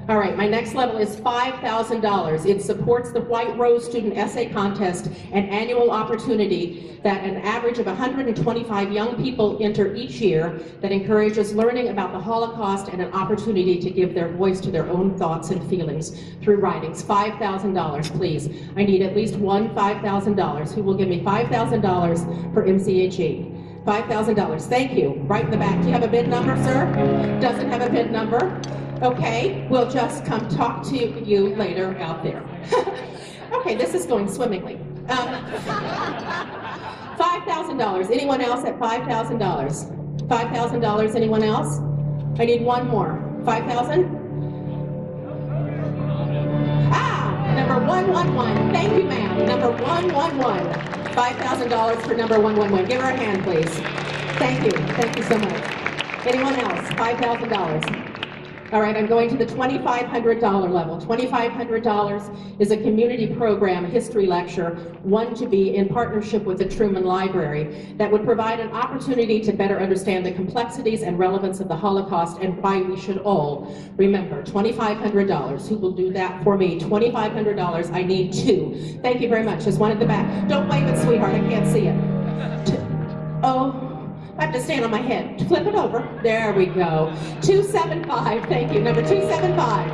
All right, my next level is $5,000. It supports the White Rose Student Essay Contest, an annual opportunity that an average of 125 young people enter each year that encourages learning about the Holocaust and an opportunity to give their voice to their own thoughts and feelings through writings. $5,000, please. I need at least one $5,000. Who will give me $5,000 for MCHE? $5,000. Thank you. Right in the back. Do you have a bid number, sir? Doesn't have a bid number? Okay, we'll just come talk to you later out there. Okay, this is going swimmingly. $5,000. Anyone else at $5,000? $5,000. Anyone else? I need one more. 5,000? Number 111. Thank you, ma'am. Number 111. $5,000 for number 111. Give her a hand, please. Thank you. Thank you so much. Anyone else? $5,000. All right, I'm going to the $2,500 level. $2,500 is a community program, a history lecture, one to be in partnership with the Truman Library, that would provide an opportunity to better understand the complexities and relevance of the Holocaust and why we should all remember. $2,500. Who will do that for me? $2,500. I need two. Thank you very much. There's one at the back. Don't wave it, sweetheart. I can't see it. Oh. I have to stand on my head. Flip it over. There we go. 275. Thank you. Number 275.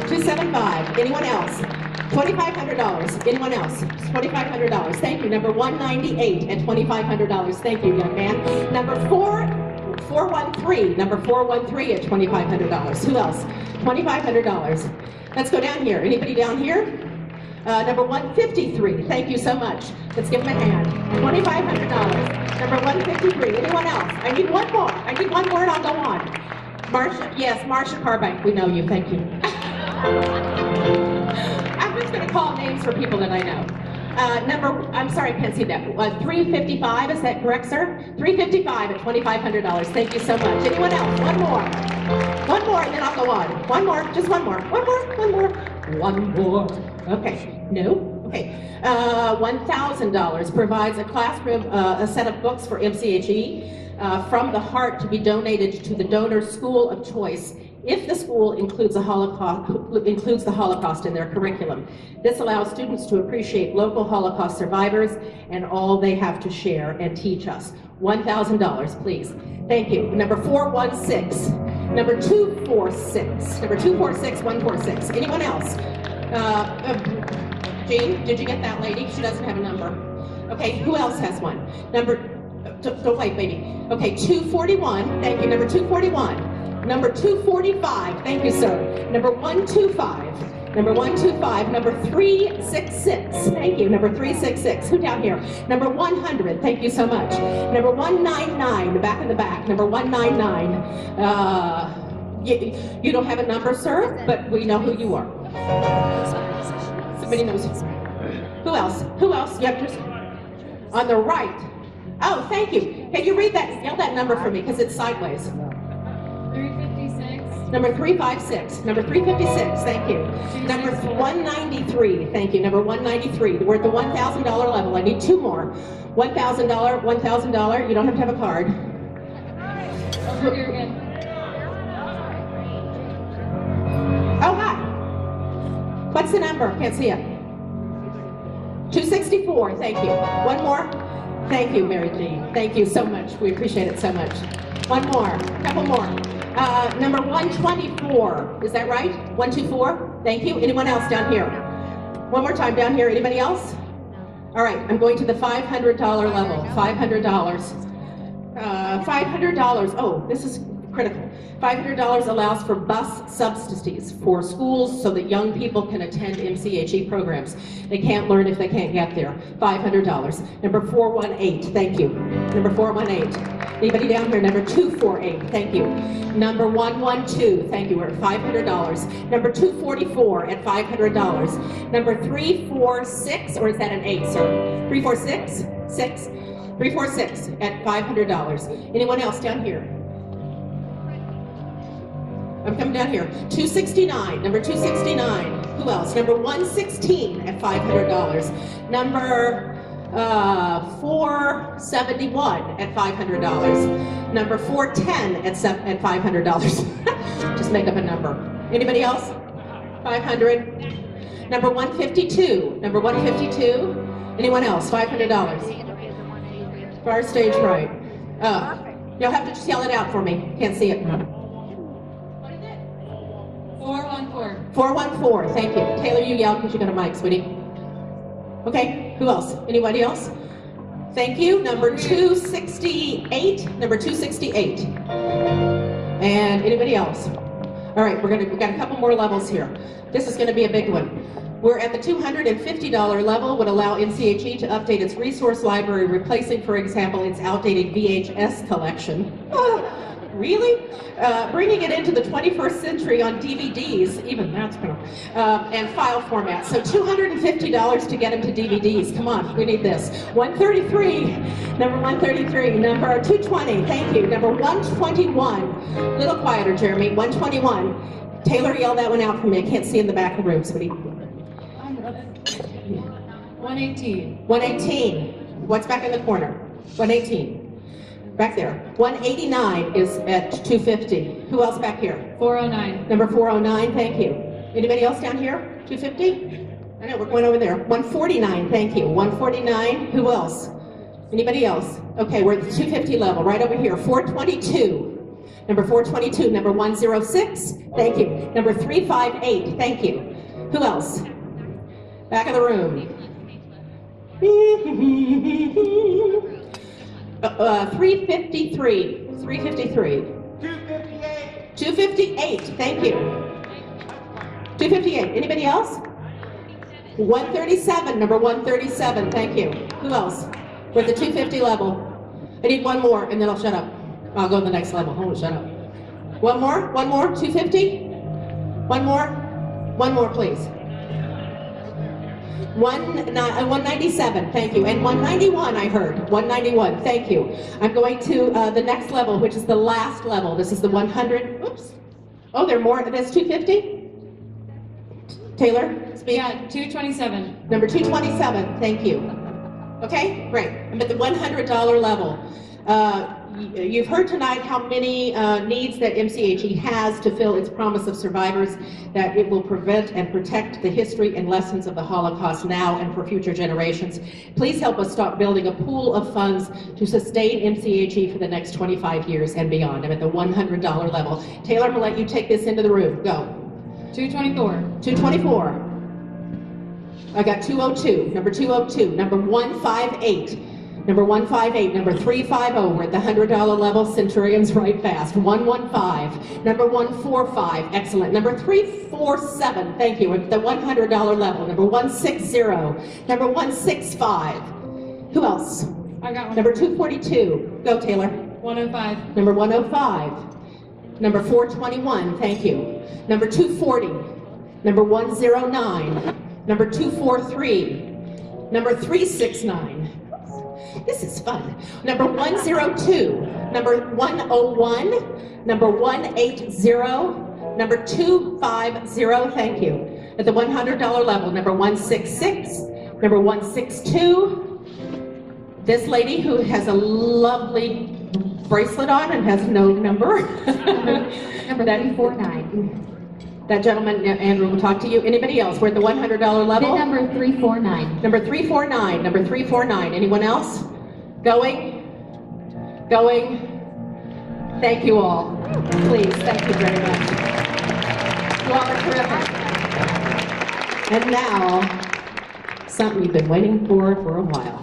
275. Anyone else? $2,500. Anyone else? $2,500. Thank you. Number 198 at $2,500. Thank you, young man. Number 413. Number 413 at $2,500. Who else? $2,500. Let's go down here. Anybody down here? Number 153. Thank you so much. Let's give him a hand. $2,500. Number 153. Anyone else? I need one more. I need one more and I'll go on. Marsha, yes, Marsha Carbank. We know you. Thank you. I'm just going to call names for people that I know. I'm sorry, I can't see that. 355, is that correct, sir? 355 at $2,500. Thank you so much. Anyone else? One more. One more and then I'll go on. One more, just one more. One more, one more. One more. Okay, no? Okay. $1,000 provides a classroom, a set of books for MCHE from the heart to be donated to the donor school of choice if the school includes the Holocaust in their curriculum. This allows students to appreciate local Holocaust survivors and all they have to share and teach us. $1,000, please. Thank you. Number 416. Number 246. Number 246, 146. Anyone else? Jean, did you get that lady? She doesn't have a number. Okay, who else has one? Number, don't wait, baby. Okay, 241, thank you. Number 241. Number 245, thank you, sir. Number 125. Number 125. Number 366, thank you. Number 366, who down here? Number 100, thank you so much. Number 199, the back in the back. Number 199. You don't have a number, sir, but we know who you are. Somebody knows. Who else? Who else? Yep, just on the right. Oh, thank you. Can you read that? Yell that number for me because it's sideways. 356. Number 356. Number 356. Thank you. Number 193. Thank you. Number 193. We're at the $1,000 level. I need two more. $1,000. $1,000. You don't have to have a card. Over here again. Oh, hi. What's the number? Can't see it. 264, thank you. One more? Thank you, Mary Jean. Thank you so much. We appreciate it so much. One more, couple more. Number 124, is that right? 124, thank you. Anyone else down here? One more time down here, anybody else? All right, I'm going to the $500 level, $500. $500, oh, this is critical. $500 allows for bus subsidies for schools so that young people can attend MCHE programs. They can't learn if they can't get there. $500. Number 418, thank you. Number 418. Anybody down here? Number 248, thank you. Number 112, thank you, we're at $500. Number 244 at $500. Number 346, or is that an 8, sir? 346? 6? 346 at $500. Anyone else down here? I'm coming down here. 269, number 269. Who else? Number 116 at $500. Number 471 at $500. Number 410 at $500. Just make up a number. Anybody else? 500. Number 152. Number 152. Anyone else? $500. Far stage right. You'll have to just yell it out for me. Can't see it. 414. 414, thank you. Taylor, you yell because you got a mic, sweetie. Okay, who else? Anybody else? Thank you. Number 268. Number 268. And anybody else? All right, we've got a couple more levels here. This is going to be a big one. We're at the $250 level, would allow MCHE to update its resource library, replacing, for example, its outdated VHS collection. Really? Bringing it into the 21st century on DVDs, even that's kind of, and file format. So $250 to get them to DVDs. Come on, we need this. 133, number 133, number 220, thank you. Number 121, a little quieter, Jeremy, 121. Taylor, yell that one out for me. I can't see in the back of the room, somebody. 118. 118, what's back in the corner? 118. Back there. 189 is at 250. Who else back here? 409. Number 409, thank you. Anybody else down here? 250? I know, we're going over there. 149, thank you. 149, who else? Anybody else? Okay, we're at the 250 level, right over here. 422. Number 422. Number 106, thank you. Number 358, thank you. Who else? Back of the room. 353. 353. 258. 258. Thank you. 258. Anybody else? 137. Number 137. Thank you. Who else? We're at the 250 level. I need one more, and then I'll shut up. I'll go to the next level. Hold on, shut up. One more. One more. 250. One more. One more, please. 197, thank you. And 191, I heard. 191, thank you. I'm going to the next level, which is the last level. This is the 100. Oops. Oh, there are more. That's 250? Taylor, speak. Yeah, 227. Number 227, thank you. Okay, great. I'm at the $100 level. You've heard tonight how many needs that MCHE has to fill its promise of survivors, that it will prevent and protect the history and lessons of the Holocaust now and for future generations. Please help us start building a pool of funds to sustain MCHE for the next 25 years and beyond. I'm at the $100 level. Taylor, I'm going to let you take this into the room. Go. 224. 224. I got 202. Number 202. Number 158. Number 158, number 350, we're at the $100 level, Centurion's right fast. 115, number 145, excellent. Number 347, thank you, we're at the $100 level. Number 160, number 165. Who else? I got one. Number 242, go Taylor. 105. Number 105, number 421, thank you. Number 240, number 109, number 243, number 369. This is fun. Number 102, number 101, number 180, number 250, thank you. At the $100 level, number 166, number 162. This lady who has a lovely bracelet on and has no number. Number 349. That gentleman, Andrew, will talk to you. Anybody else? We're at the $100 level. Bid number 349. Number 349. Number 349. Anyone else? Going? Going? Thank you all. Please, thank you very much. You all are terrific. And now, something you've been waiting for a while.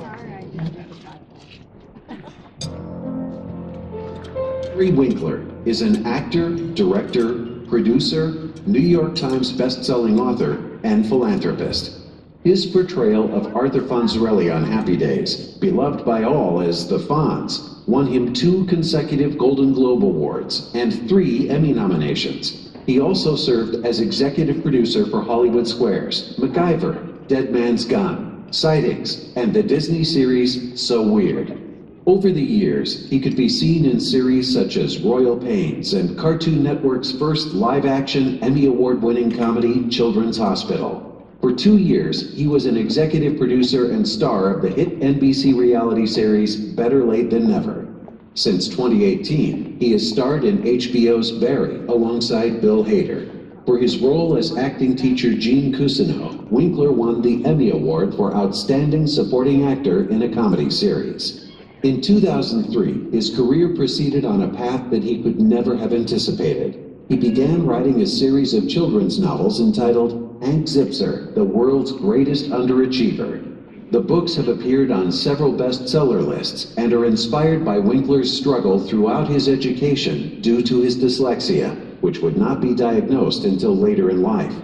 Henry Winkler is an actor, director, producer, New York Times best-selling author, and philanthropist. His portrayal of Arthur Fonzarelli on Happy Days, beloved by all as the Fonz, won him 2 consecutive Golden Globe Awards and 3 Emmy nominations. He also served as executive producer for Hollywood Squares, MacGyver, Dead Man's Gun, Sightings, and the Disney series So Weird. Over the years, he could be seen in series such as Royal Pains and Cartoon Network's first live-action Emmy Award-winning comedy, Children's Hospital. For 2 years, he was an executive producer and star of the hit NBC reality series Better Late Than Never. Since 2018, he has starred in HBO's Barry alongside Bill Hader. For his role as acting teacher Gene Cousineau, Winkler won the Emmy Award for Outstanding Supporting Actor in a Comedy Series. In 2003, his career proceeded on a path that he could never have anticipated. He began writing a series of children's novels entitled Hank Zipzer, the World's Greatest Underachiever. The books have appeared on several bestseller lists and are inspired by Winkler's struggle throughout his education due to his dyslexia, which would not be diagnosed until later in life.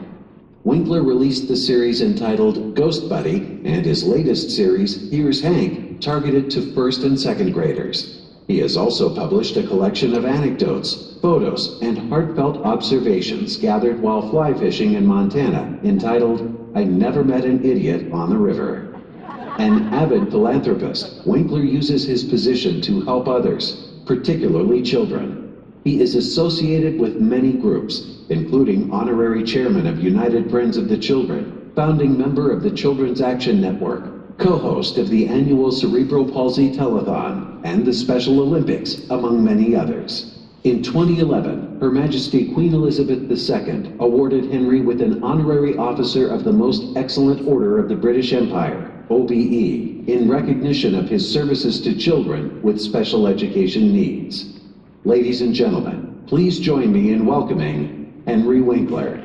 Winkler released the series entitled Ghost Buddy and his latest series, Here's Hank, targeted to first and second graders. He has also published a collection of anecdotes, photos, and heartfelt observations gathered while fly fishing in Montana, entitled I Never Met an Idiot on the River. An avid philanthropist, Winkler uses his position to help others, particularly children. He is associated with many groups, including honorary chairman of United Friends of the Children, founding member of the Children's Action Network, co-host of the annual Cerebral Palsy Telethon, and the Special Olympics, among many others. In 2011, Her Majesty Queen Elizabeth II awarded Henry with an honorary officer of the Most Excellent Order of the British Empire, OBE, in recognition of his services to children with special education needs. Ladies and gentlemen, please join me in welcoming Henry Winkler.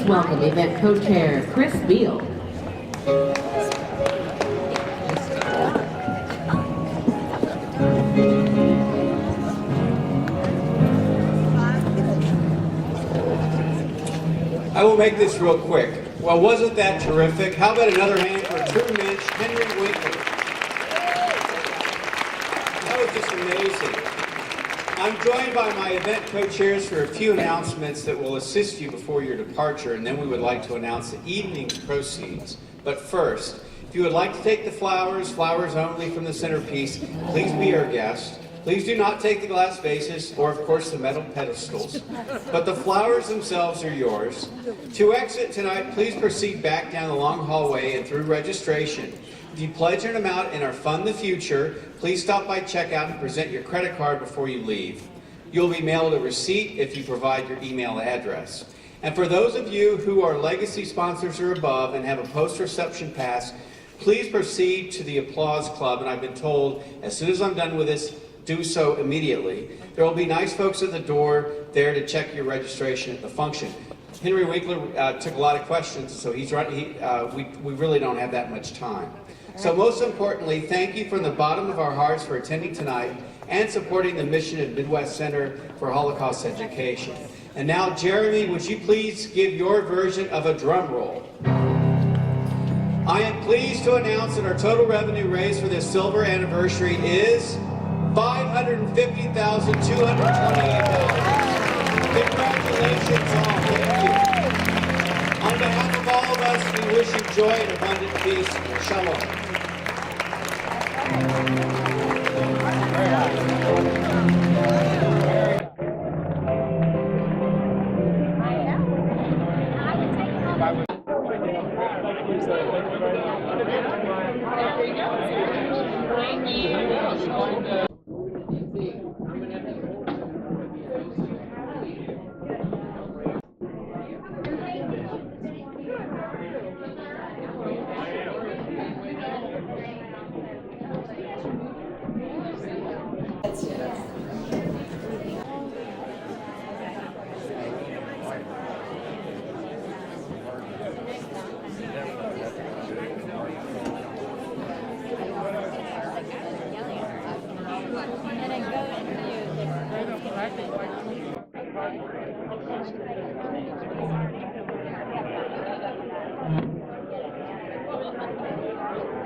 Welcome event co-chair Chris Beal. I will make this real quick. Well, wasn't that terrific? How about another hand for true Mensch, Henry Winkler? That was just amazing. I'm joined by my event co-chairs for a few announcements that will assist you before your departure, and then we would like to announce the evening's proceeds. But first, if you would like to take the flowers only from the centerpiece, please be our guest. Please do not take the glass vases or, of course, the metal pedestals, but the flowers themselves are yours. To exit tonight, please proceed back down the long hallway and through registration. If you pledge an amount in our Fund the Future, please stop by checkout and present your credit card before you leave. You'll be mailed a receipt if you provide your email address. And for those of you who are legacy sponsors or above and have a post-reception pass, please proceed to the Applause Club, and I've been told as soon as I'm done with this, do so immediately. There will be nice folks at the door there to check your registration at the function. Henry Winkler took a lot of questions, so he's right. We really don't have that much time. So most importantly, thank you from the bottom of our hearts for attending tonight and supporting the mission of Midwest Center for Holocaust Education. And now, Jeremy, would you please give your version of a drum roll? I am pleased to announce that our total revenue raised for this silver anniversary is $550,228. Congratulations all. Thank you. On behalf of all of us, we wish you joy and abundant peace. Shalom.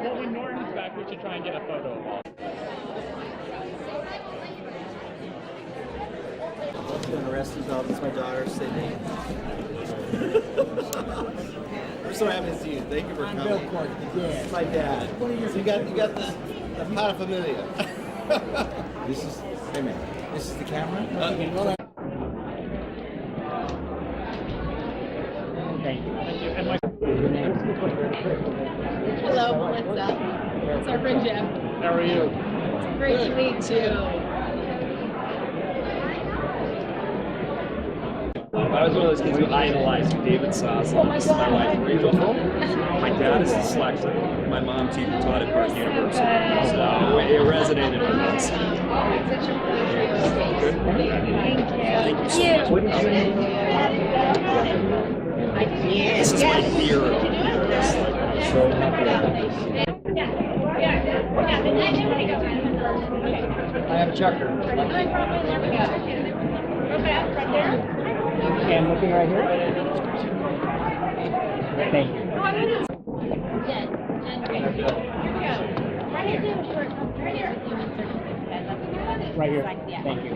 Well, when Norton's back, we should try and get a photo of all. I've been arrested about this. My daughter, Sydney. We're so happy to see you. Thank you for coming. Bill Court, it's my dad. So you got the paraphernalia. This is, hey man, this is the camera? Thank you. And Hello, what's up? It's our friend Jeff. how are you? It's great to meet you. I was one of those kids who idolized David Soslow. This is my wife, Rachel. My dad is dyslexic. My mom taught at Park University. So it resonated with us. Thank you so much. What is your name? This is my hero. So happy to have this. I have a chucker. And looking right here. Thank you. Right here. Thank you.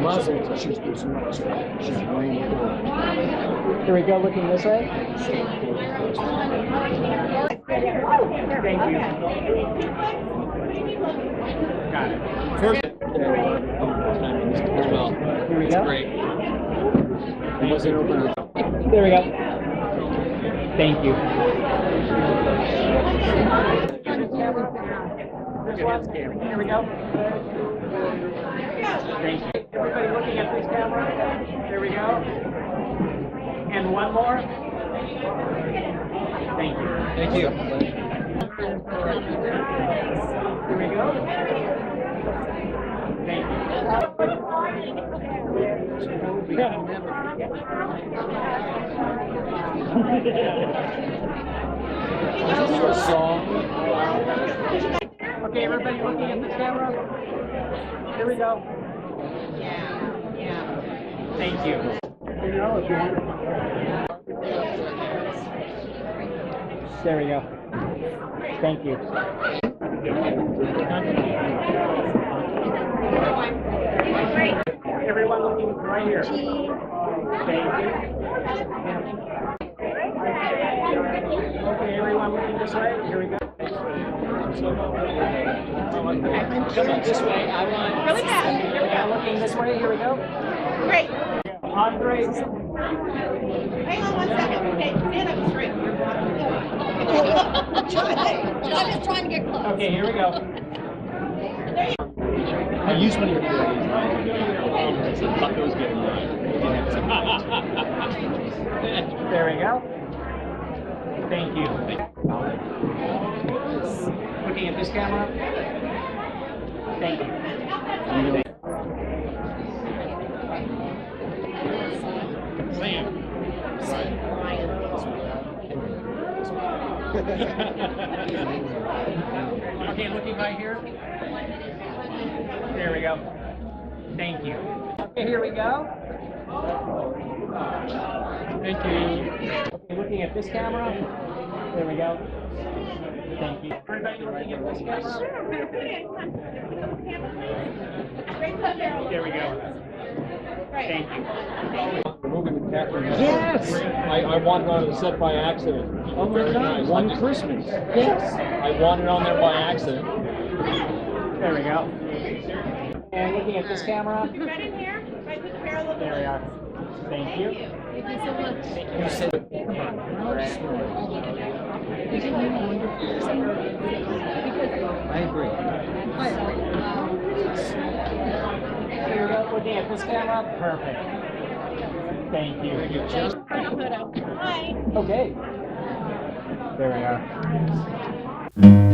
Muzzle. She's Here we go, looking this way. Thank you. Got it. First. As well. Here we go. Great. There we go. Thank you. Here we go. Thank you. Everybody looking at this camera. There we go. And one more. Thank you. Thank you. Here we go. Thank you. Okay, everybody looking at this camera. Here we go. Thank you. There we go. Thank you. Everyone looking right here. Thank you. Okay, everyone looking this way. Here we go. Coming this way. I want. Really bad. Here we go. Looking this way. Here we go. Great. Andre. Hang on 1 second. Okay, stand up straight. I'm just trying to get close. Okay, here we go. I use one of your videos. The buckos getting There we go. Thank you. Looking at this camera. Thank you. Sam. Okay, looking right here. There we go. Thank you. Okay, here we go. Thank you. Okay, looking at this camera. There we go. Thank you. Everybody looking at this camera. There we go. Thank you. Yes! I wandered onto the set by accident. Oh my God! One Christmas. Yes. I wandered on there by accident. There we go. And looking at this camera. You right in here? Right with the barrel of the There we are. Thank you. Thank you so much. Thank I agree. Here we go. Looking at this camera. Perfect. Thank you. Hi. Okay. There we are.